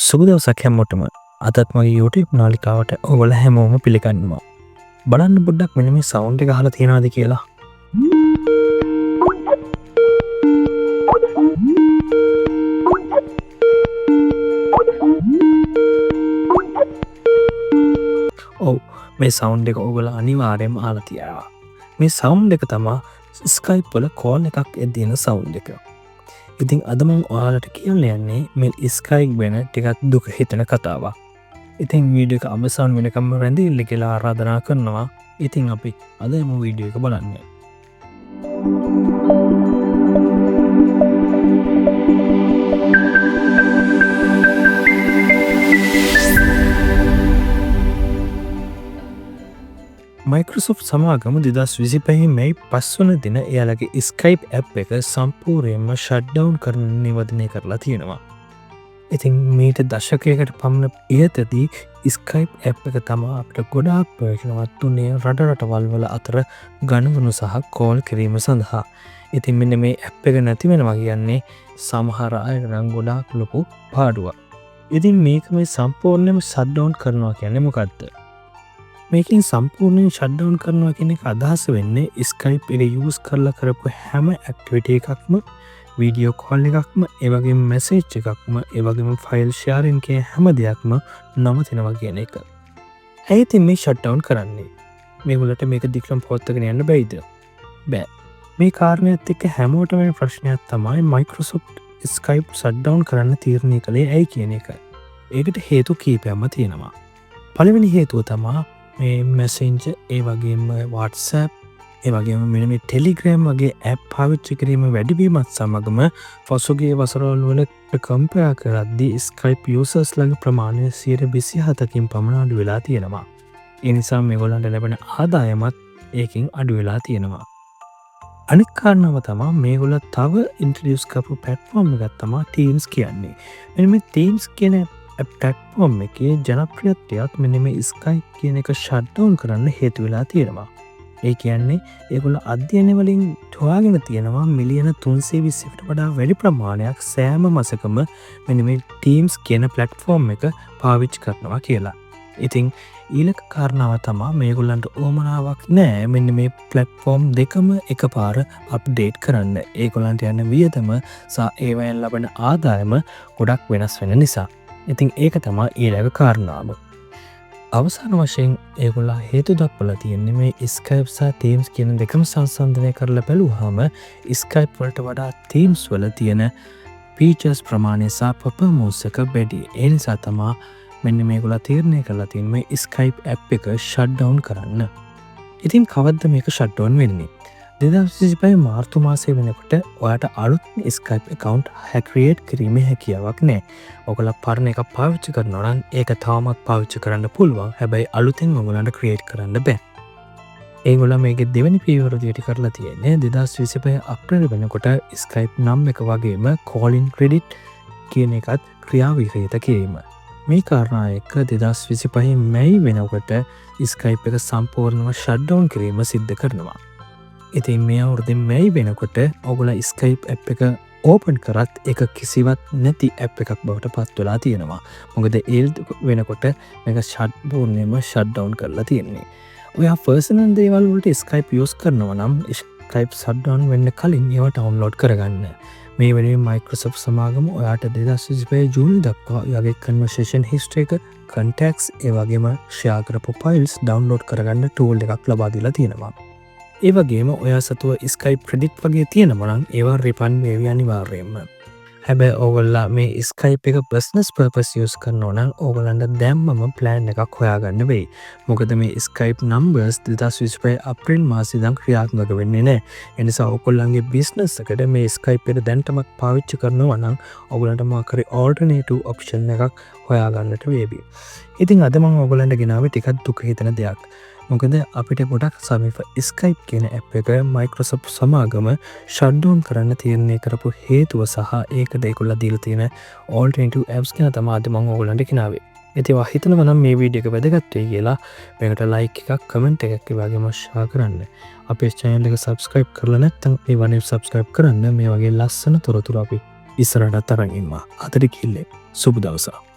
සුබ දවසක් හැමෝටම. අදත් මගේ YouTube නාලිකාවට ඔයගොල්ලෝ හැමෝම පිළිගන්නවා. බලන්න පොඩ්ඩක් මෙන්න මේ සවුන්ඩ් එක අහලා තියෙනවද කියලා. ඔව් මේ සවුන්ඩ් එක ඔයගොල්ලෝ අනිවාර්යයෙන්ම අහලා තියෙනවා. මේ සවුන්ඩ් එක තමයි Skype වල කෝල් එකක් එද්දීන සවුන්ඩ් එක. ඉතින් අද මම ඔයාලට කියන්න යන්නේ මේ Skype ගැන ටිකක් දුක හිතෙන කතාවක්. ඉතින් වීඩියෝ එක අවසන් වෙනකම් රැඳිල්ල කියලා ආරාධනා කරනවා. ඉතින් අපි අද යමු වීඩියෝ එක බලන්න. Microsoft සමාගම 2025 මැයි 5 වන දින එයාලගේ Skype app එක සම්පූර්ණයෙන්ම shutdown කරන්න නිවදනය කරලා තියෙනවා. ඉතින් මේට දශකයකට පමණ ඉහතදී Skype app එක තමා අපිට ගොඩාක් ප්‍රයෝජනවත් වුණේ රටවල් වල අතර ගණවනු සහ කෝල් කිරීම සඳහා. ඉතින් මෙන්න මේ app එක නැති වෙනවා කියන්නේ සමහර අයට නම් ගොඩාක් ලොකු පාඩුවක්. ඉතින් මේක මේ සම්පූර්ණයෙන්ම shutdown කරනවා කියන්නේ මොකද්ද? මේකින් සම්පූර්ණයෙන් ෂට්ඩවුන් කරනවා කියන එක අදහස වෙන්නේ Skype එක යූස් කරලා කරපු හැම ඇක්ටිවිටි එකක්ම වීඩියෝ කෝල් එකක්ම ඒ වගේම මැසේජ් එකක්ම ඒ වගේම ෆයිල් ෂෙයාරින් කියන හැම දෙයක්ම නවතිනවා කියන එක. ඇයි ඉතින් මේ ෂට්ඩවුන් කරන්නේ? මේගොල්ලන්ට මේක දිගටම පවත්වාගෙන යන්න බැයිද? බෑ. මේ කාරණේත් එක්ක හැමෝටම මේ ප්‍රශ්නයක් තමයි Microsoft Skype ෂට්ඩවුන් කරන්න තීරණය කළේ ඇයි කියන එක. ඒකට හේතු කීපයක්ම තියෙනවා. පළවෙනි හේතුව තමයි මේ Messenger ඒ වගේම WhatsApp ඒ වගේම මෙන්න මේ Telegram වගේ app පාවිච්චි කිරීම වැඩිවීමත් සමගම පසුගිය වසරවල වලට කම්පෙයාර් කරද්දී Skype users ළඟ ප්‍රමාණය 27%කින් පමණ අඩු වෙලා තියෙනවා. ඒ නිසා මේගොල්ලන්ට ලැබෙන ආදායමත් ඒකින් අඩු වෙලා තියෙනවා. අනිත් කාරණාව තමයි මේගොල්ලෝ තව ඉන්ට්‍රොඩියුස් කරපු platform එකක් තමයි Teams කියන්නේ. මෙන්න මේ Teams කියන platform එකේ ජනප්‍රියත්වයත් මෙන්න මේ Skype කියන එක shutdown කරන්න හේතු වෙලා තියෙනවා. ඒ කියන්නේ ඒගොල්ලෝ අධ්‍යයන වලින් හොයාගෙන තියෙනවා මිලියන 320කට වඩා වැඩි ප්‍රමාණයක් සෑම මාසකම මෙන්න මේ Teams කියන platform එක පාවිච්චි කරනවා කියලා. ඉතින් ඊළඟ කාරණාව තමයි මේගොල්ලන්ට ඕමනාවක් නැහැ මෙන්න මේ platform දෙකම එකපාර අප්ඩේට් කරන්න. ඒගොල්ලන්ට යන වියදම සහ ඒවෙන් ලබන ආදායම ගොඩක් වෙනස් වෙන නිසා. ඉතින් ඒක තමා ඊළඟ කාරණාව. අවසාන වශයෙන් ඒගොල්ලෝ හේතු දක්වලා තියෙන්නේ මේ Skype සහ Teams කියන දෙකම සංසන්දනය කරලා බැලුවාම Skype වලට වඩා Teams වල තියෙන features ප්‍රමාණය සහ performance එක වැඩි. ඒ නිසා තමයි මෙන්න මේගොල්ලෝ තීරණය කරලා තියෙන්නේ මේ Skype app එක shutdown කරන්න. ඉතින් කවද්ද මේක shutdown වෙන්නේ? 2025 මාර්තු මාසයේ වෙනකොට ඔයාට අලුත් Skype account create කිරීමේ හැකියාවක් නැහැ. ඔයගොල්ලෝ පරණ එකක් පාවිච්චි කරනවා නම් ඒක තවමත් පාවිච්චි කරන්න පුළුවන්. හැබැයි අලුතෙන් ඔයගොල්ලන්ට create කරන්න බෑ. ඒගොල්ලෝ මේකේ දෙවෙනි පියවර විදිහට කරලා තියෙන්නේ 2025 අප්‍රේල් වෙනකොට Skype නම් එක වගේම calling credit කියන එකත් ක්‍රියාවිරහිත කිරීම. මේ කාරණා එක්ක 2025 මැයි වෙනකොට Skype එක සම්පූර්ණයෙන්ම shutdown කිරීම සිද්ධ කරනවා. ඉතින් මේ අවුරුද්දේ මැයි වෙනකොට ඔයගොල්ලෝ Skype app එක ඕපන් කරත් ඒක කිසිවත් නැති app එකක් බවට පත් වෙලා තියෙනවා. මොකද ඒ වෙනකොට මේක සම්පූර්ණයෙන්ම shutdown කරලා තියෙන්නේ. ඔයා personal දේවල් වලට Skype use කරනවා නම් Skype shutdown වෙන්න කලින් ඒවා download කරගන්න. මේ වෙනුවෙන් Microsoft සමාගම ඔයාට 2025 ජූනි දක්වා ඔයාගේ conversation history එක contacts ඒ වගේම share කරපු files download කරගන්න tool එකක් ලබා දීලා තියෙනවා. ඒ වගේම ඔයා සතුව Skype credit වගේ තියෙනවා නම් ඒවා refund වේවි අනිවාර්යයෙන්ම. හැබැයි ඕගොල්ලෝ මේ Skype එක business purpose use කරනවා නම් ඕගොල්ලන්ට දැම්මම plan එකක් හොයාගන්න වෙයි. මොකද මේ Skype numbers 2025 අප්‍රේල් මාසයේ ඉඳන් ක්‍රියාත්මක වෙන්නේ නැහැ. ඒ නිසා ඕගොල්ලන්ගේ business එකට මේ Skype එක දැන්ටම පාවිච්චි කරනවා නම් ඕගොල්ලන්ට මොකක්hari alternative option එකක් හොයාගන්නට වේවි. ඉතින් අද මම ඕගොල්ලන්ට ගෙනාවේ ටිකක් දුක හිතෙන දෙයක්. මොකද අපිට ගොඩක් සමීප Skype කියන app එක Microsoft සමාගම shutdown කරන්න තීරණය කරපු හේතුව සහ ඒකට ඒගොල්ලෝ දීලා තියෙන alternative apps ගැන තමයි අද මම ඕගොල්ලන්ට කියනාවේ. ඉතින් ඔයා හිතනවා නම් මේ වීඩියෝ එක වැදගත් වෙයි කියලා මේකට like එකක් comment එකක් ඒ වගේම share කරන්න. අපේ channel එක subscribe කරලා නැත්නම් ඒ වනේ subscribe කරන්න. මේ වගේ ලස්සන තොරතුරු අපි ඉස්සරහට තරන් ඉන්නවා. අතට කිල්ලේ සුබ දවසක්.